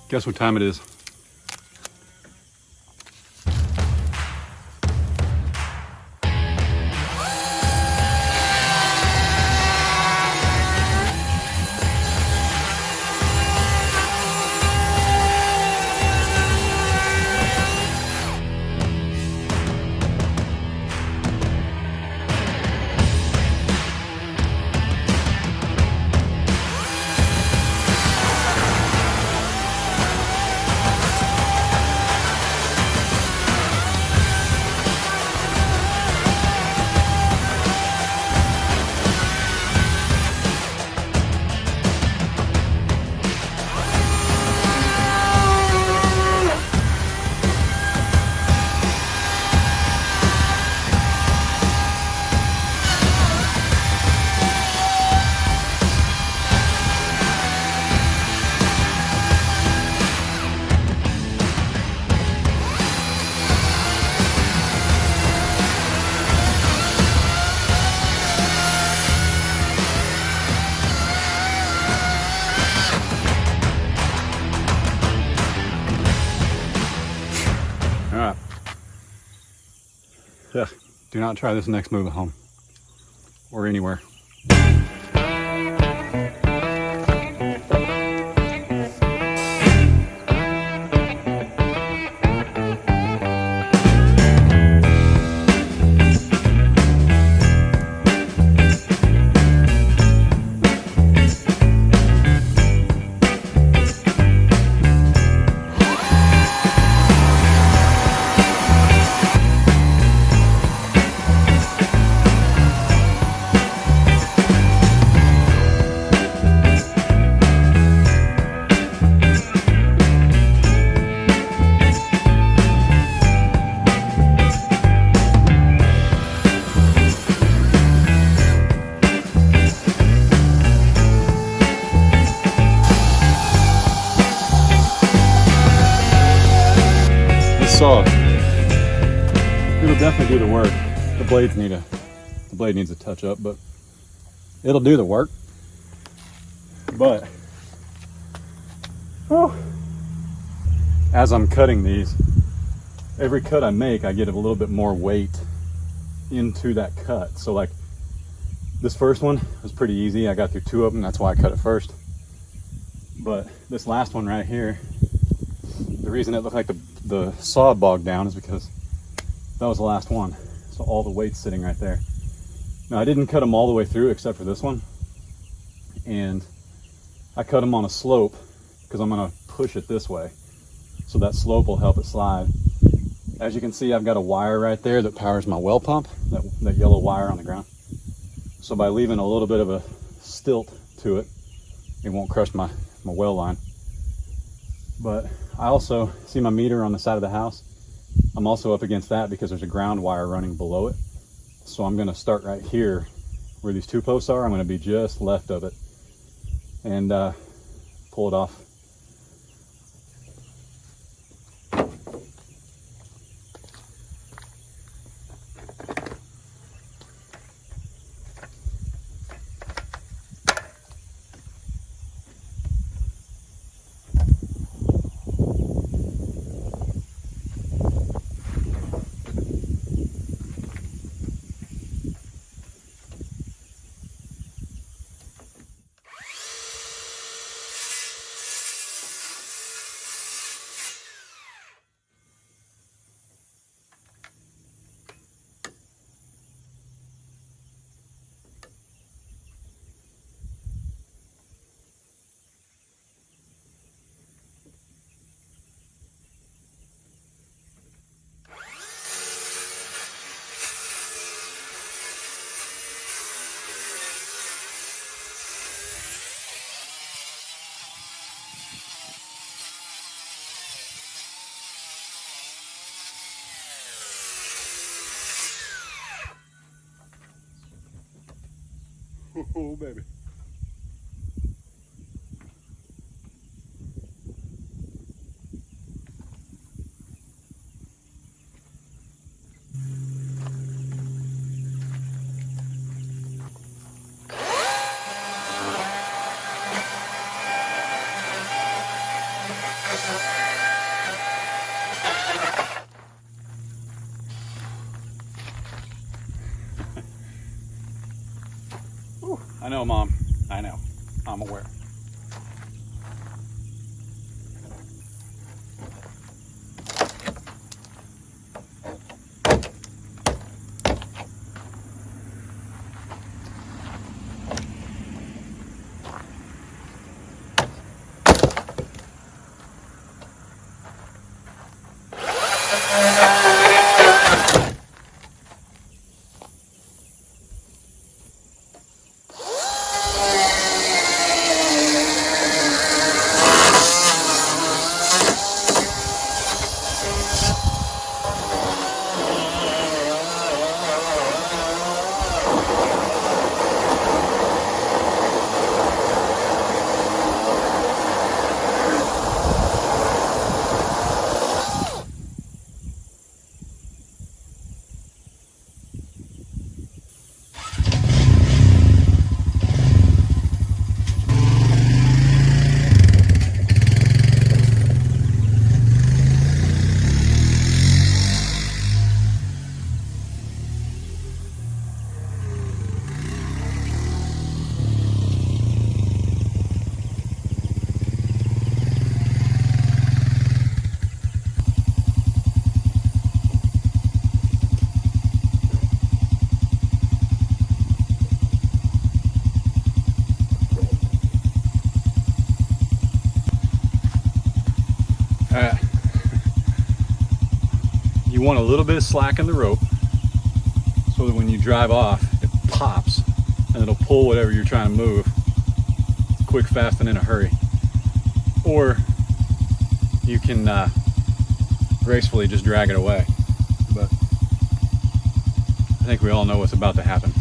Guess what time it is? Do not try this next move at home or anywhere. Saw it'll definitely do the work. The blade needs a touch up, but it'll do the work. But as I'm cutting these, every cut I make, I get a little bit more weight into that cut. So like this first one was pretty easy. I got through 2 of them. That's why I cut it first. But this last one right here, the reason it looked like the saw bogged down is because that was the last one. So all the weight's sitting right there. Now I didn't cut them all the way through except for this one. And I cut them on a slope because I'm gonna push it this way. So that slope will help it slide. As you can see, I've got a wire right there that powers my well pump, that yellow wire on the ground. So by leaving a little bit of a stilt to it, it won't crush my well line. But I also see my meter on the side of the house. I'm also up against that because there's a ground wire running below it. So I'm gonna start right here where these 2 posts are. I'm gonna be just left of it and pull it off. Oh, baby. I know, Mom. I know. I'm aware. You want a little bit of slack in the rope so that when you drive off, it pops and it'll pull whatever you're trying to move quick, fast, and in a hurry. Or you can gracefully just drag it away. But I think we all know what's about to happen.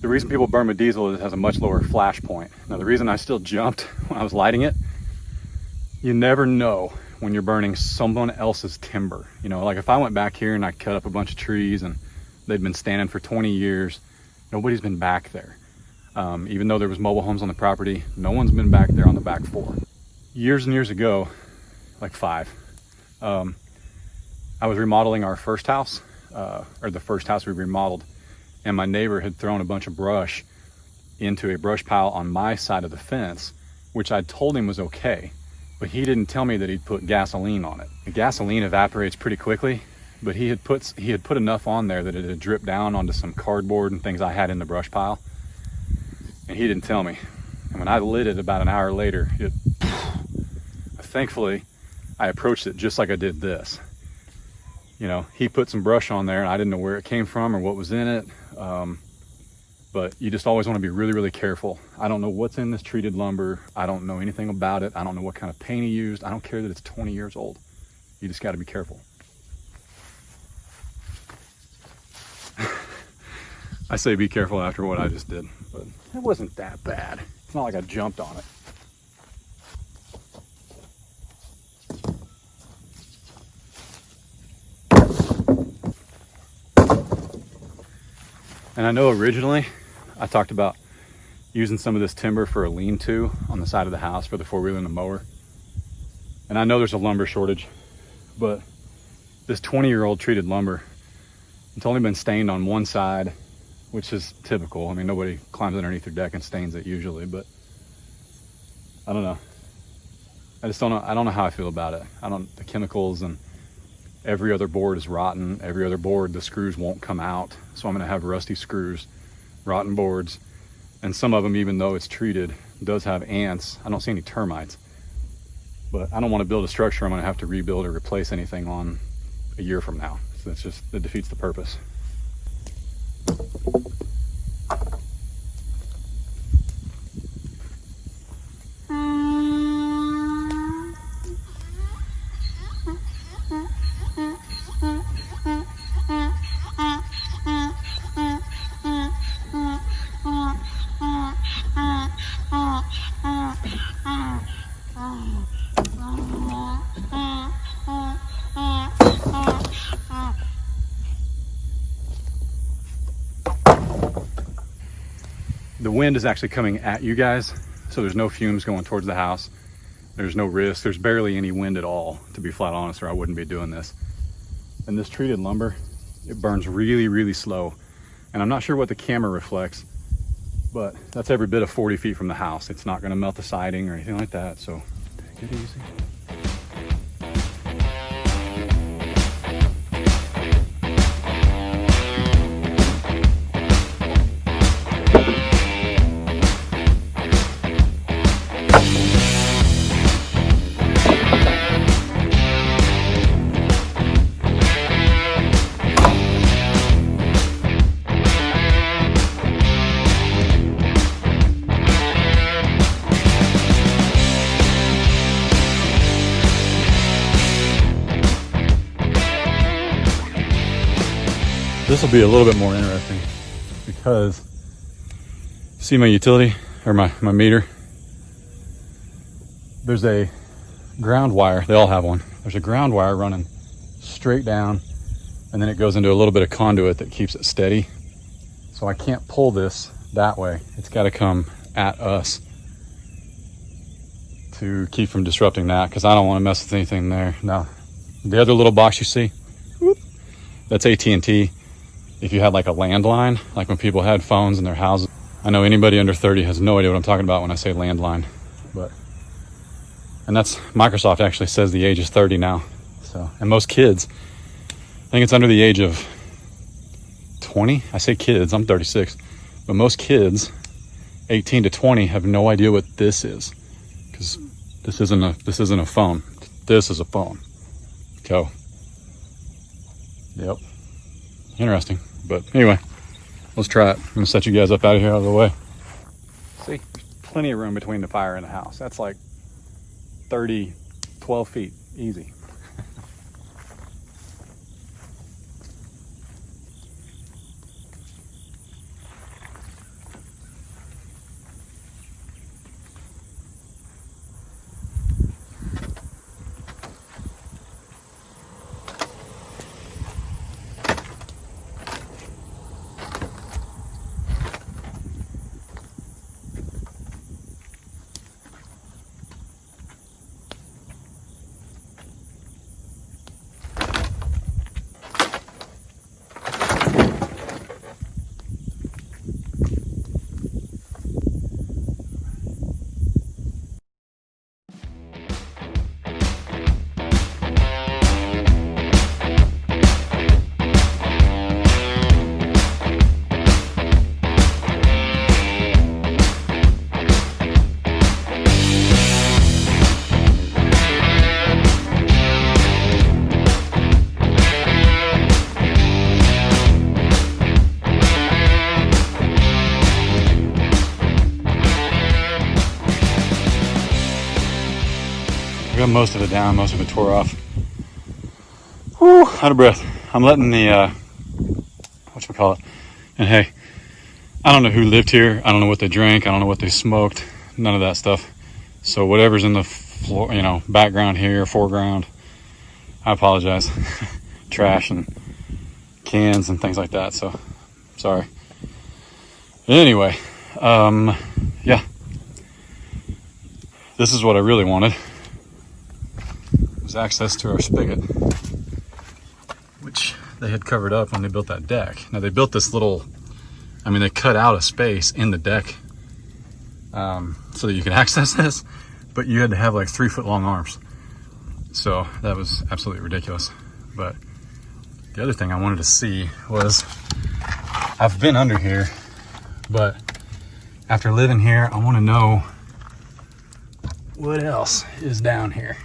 The reason people burn with diesel is it has a much lower flash point. Now the reason I still jumped when I was lighting it, you never know when you're burning someone else's timber. You know, like if I went back here and I cut up a bunch of trees and they'd been standing for 20 years, nobody's been back there. Even though there was mobile homes on the property, no one's been back there on the back 4. Years and years ago, like 5, I was remodeling our first house, or the first house we remodeled, and my neighbor had thrown a bunch of brush into a brush pile on my side of the fence, which I told him was okay, but he didn't tell me that he'd put gasoline on it. The gasoline evaporates pretty quickly, but he had put enough on there that it had dripped down onto some cardboard and things I had in the brush pile. and he didn't tell me. And when I lit it about an hour later, thankfully, I approached it just like I did this. You know, he put some brush on there and I didn't know where it came from or what was in it. But you just always want to be really, really careful. I don't know what's in this treated lumber. I don't know anything about it. I don't know what kind of paint he used. I don't care that it's 20 years old. You just got to be careful. I say be careful after what I just did, but it wasn't that bad. It's not like I jumped on it. And I know originally I talked about using some of this timber for a lean-to on the side of the house for the four-wheeler and the mower. And I know there's a lumber shortage, but this 20-year-old treated lumber, it's only been stained on one side, which is typical. I mean, nobody climbs underneath their deck and stains it usually, but I don't know. I just don't know. I don't know how I feel about it. The chemicals, and every other board is rotten. Every other board, the screws won't come out. So I'm gonna have rusty screws, rotten boards. And some of them, even though it's treated, does have ants. I don't see any termites, but I don't wanna build a structure I'm gonna have to rebuild or replace anything on a year from now. So it defeats the purpose. The wind is actually coming at you guys, so there's no fumes going towards the house. There's no risk. There's barely any wind at all, to be flat honest, or I wouldn't be doing this. And this treated lumber, it burns really, really slow. And I'm not sure what the camera reflects, but that's every bit of 40 feet from the house. It's not gonna melt the siding or anything like that, so take it easy. This will be a little bit more interesting because see my utility or my meter? There's a ground wire. They all have one. There's a ground wire running straight down, and then it goes into a little bit of conduit that keeps it steady. So I can't pull this that way. It's got to come at us to keep from disrupting that, because I don't want to mess with anything there. Now, the other little box you see, that's AT&T. If you had like a landline, like when people had phones in their houses. I know anybody under 30 has no idea what I'm talking about when I say landline, and that's, Microsoft actually says the age is 30 now. So, and most kids, I think it's under the age of 20. I say kids, I'm 36, but most kids 18 to 20 have no idea what this is, because this isn't a phone. This is a phone. Go. Yep. Interesting. But anyway, let's try it. I'm gonna set you guys up out of here, out of the way. See, there's plenty of room between the fire and the house. That's like 12 feet, easy. got most of it down, most of it tore off. Whew, out of breath. I'm letting the, whatchamacallit. And hey, I don't know who lived here. I don't know what they drank. I don't know what they smoked. None of that stuff. So whatever's in the floor, you know, background here, foreground, I apologize. Trash and cans and things like that. So sorry. Anyway, yeah. This is what I really wanted. Was access to our spigot, which they had covered up when they built that deck. Now they built this little, I mean, they cut out a space in the deck so that you could access this, but you had to have like 3 foot long arms. So that was absolutely ridiculous. But the other thing I wanted to see was, I've been under here, but after living here, I want to know what else is down here.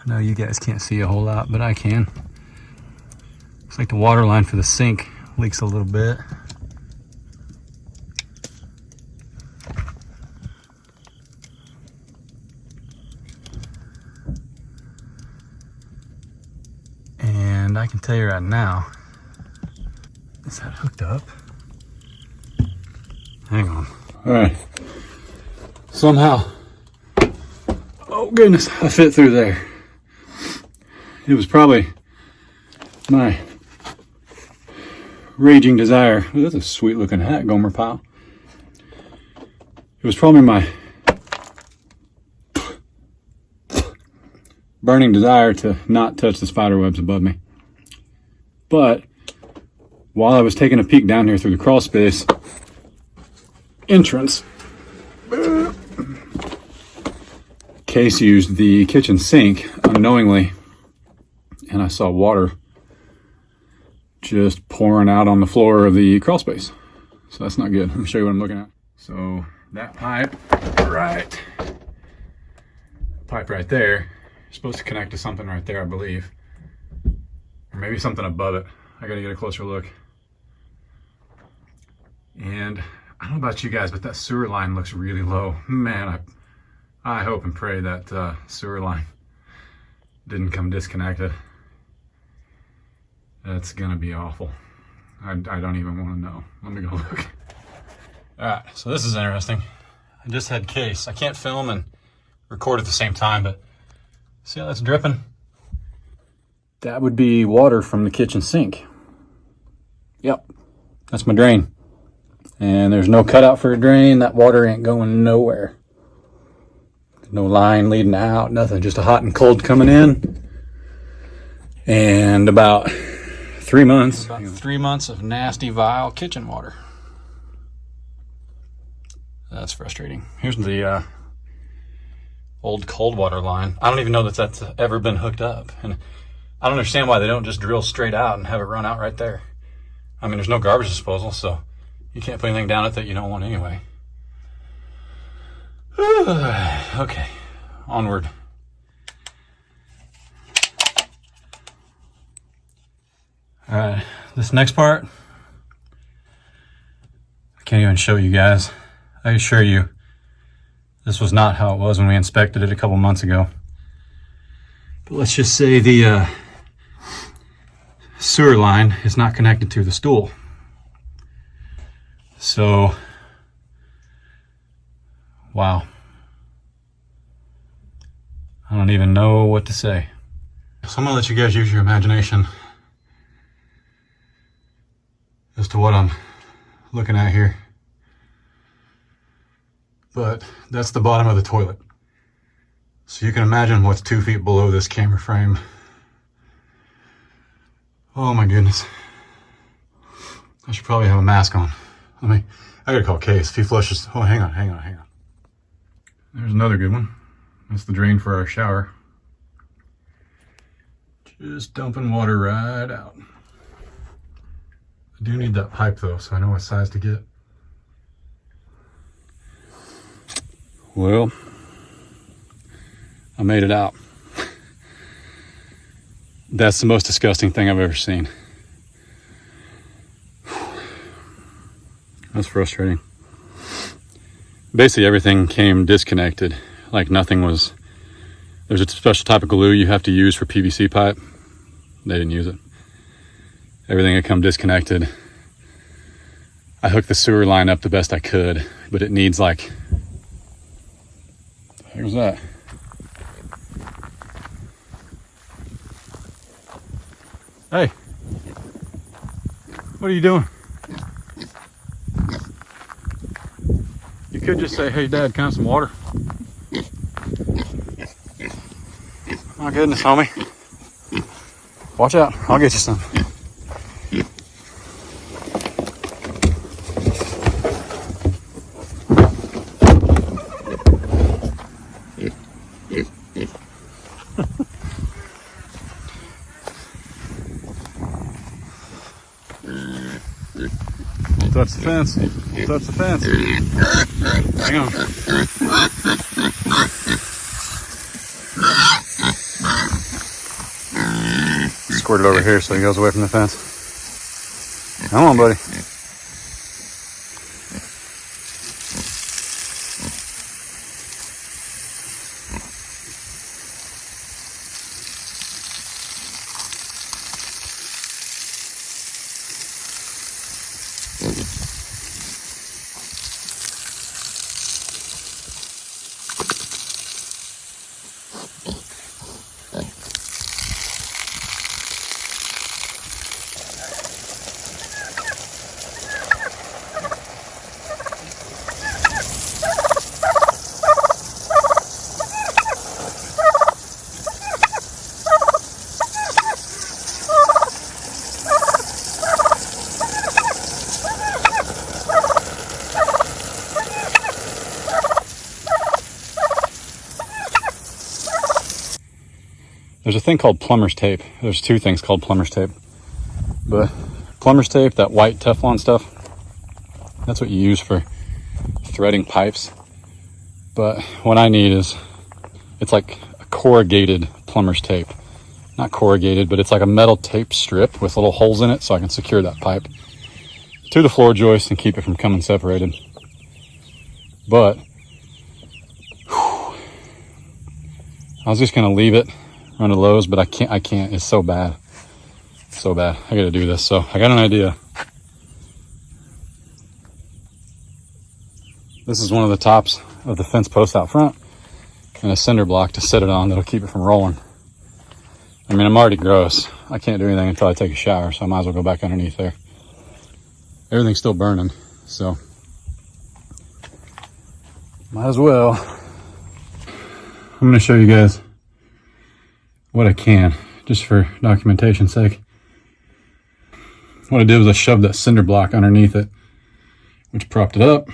I know you guys can't see a whole lot, but I can. Looks like the water line for the sink leaks a little bit. And I can tell you right now, is that hooked up? Hang on. All right. Somehow, oh goodness, I fit through there. It was probably my raging desire. Oh, that's a sweet looking hat, Gomer Pyle. It was probably my burning desire to not touch the spider webs above me. But while I was taking a peek down here through the crawl space entrance, Case used the kitchen sink unknowingly, and I saw water just pouring out on the floor of the crawl space. So that's not good. Let me show you what I'm looking at. So that pipe right there is supposed to connect to something right there, I believe. Or maybe something above it. I gotta get a closer look. And I don't know about you guys, but that sewer line looks really low. Man, I hope and pray that sewer line didn't come disconnected. That's gonna be awful. I don't even want to know. Let me go look. All right, so this is interesting. I just had Case. I can't film and record at the same time, but see how that's dripping? That would be water from the kitchen sink. Yep, that's my drain. And there's no cutout for a drain. That water ain't going nowhere. No line leading out, nothing. Just a hot and cold coming in. And about 3 months. About 3 months of nasty, vile kitchen water. That's frustrating. Here's the old cold water line. I don't even know that that's ever been hooked up. And I don't understand why they don't just drill straight out and have it run out right there. I mean, there's no garbage disposal, so you can't put anything down it that you don't want anyway. Okay, onward. All right, this next part, I can't even show you guys. I assure you, this was not how it was when we inspected it a couple months ago. But let's just say the sewer line is not connected to the stool. So, wow. I don't even know what to say. So I'm gonna let you guys use your imagination as to what I'm looking at here. But that's the bottom of the toilet. So you can imagine what's 2 feet below this camera frame. Oh my goodness. I should probably have a mask on. I gotta call Case. If he flushes, oh, hang on. There's another good one. That's the drain for our shower. Just dumping water right out. I do need that pipe though, so I know what size to get. Well, I made it out. That's the most disgusting thing I've ever seen. That's frustrating. Basically everything came disconnected. Like nothing was, there's a special type of glue you have to use for PVC pipe. They didn't use it. Everything had come disconnected. I hooked the sewer line up the best I could, but it needs like, here's that. Hey, what are you doing? You could just say, hey Dad, can I have some water? My goodness, homie. Watch out, I'll get you some. Touch the fence. Touch the fence. Hang on. Squirt it over here so he goes away from the fence. Come on, buddy. There's a thing called plumber's tape. There's two things called plumber's tape. But plumber's tape, that white Teflon stuff, that's what you use for threading pipes. But what I need is, it's like a corrugated plumber's tape. Not corrugated, but it's like a metal tape strip with little holes in it so I can secure that pipe to the floor joist and keep it from coming separated. But I was just gonna leave it, run to Lowe's, but I can't, it's so bad. So bad. I gotta do this. So I got an idea. This is one of the tops of the fence post out front and a cinder block to set it on that'll keep it from rolling. I mean, I'm already gross. I can't do anything until I take a shower, so I might as well go back underneath there. Everything's still burning, so might as well. I'm gonna show you guys what I can, just for documentation's sake. What I did was I shoved that cinder block underneath it, which propped it up.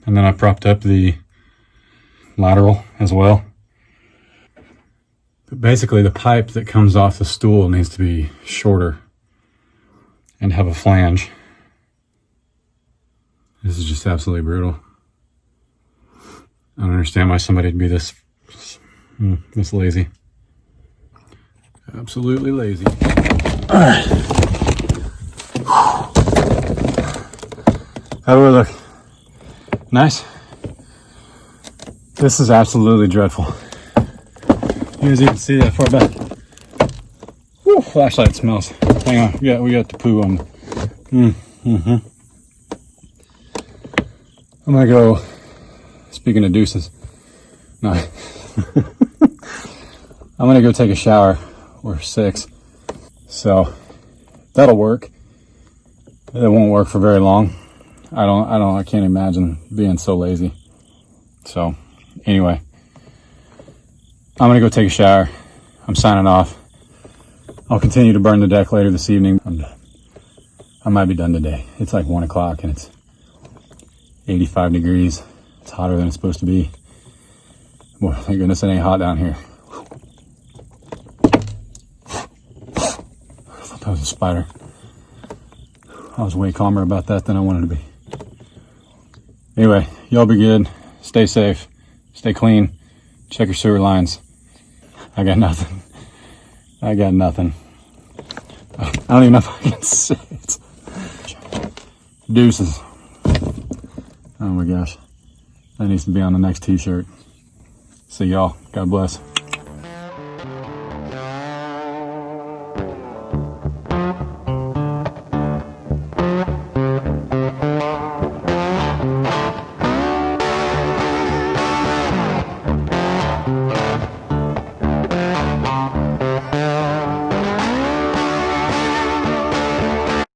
And then I propped up the lateral as well. But basically the pipe that comes off the stool needs to be shorter and have a flange. This is just absolutely brutal. I don't understand why somebody would be this lazy. Absolutely lazy. All right. How do I look? Nice. This is absolutely dreadful. You guys even see that far back? Woo, flashlight smells. Hang on, we got the poo on. I'm gonna go. Speaking of deuces, no. I'm gonna go take a shower. Or 6. So that'll work. It won't work for very long. I can't imagine being so lazy. So anyway, I'm gonna go take a shower. I'm signing off. I'll continue to burn the deck later this evening. I'm done. I might be done today. It's like 1 o'clock and it's 85 degrees. It's hotter than it's supposed to be. Boy, thank goodness it ain't hot down here. That was a spider. I was way calmer about that than I wanted to be. Anyway, y'all be good. Stay safe. Stay clean. Check your sewer lines. I got nothing. I got nothing. I don't even know if I can say it. Deuces. Oh my gosh. That needs to be on the next t-shirt. See y'all. God bless.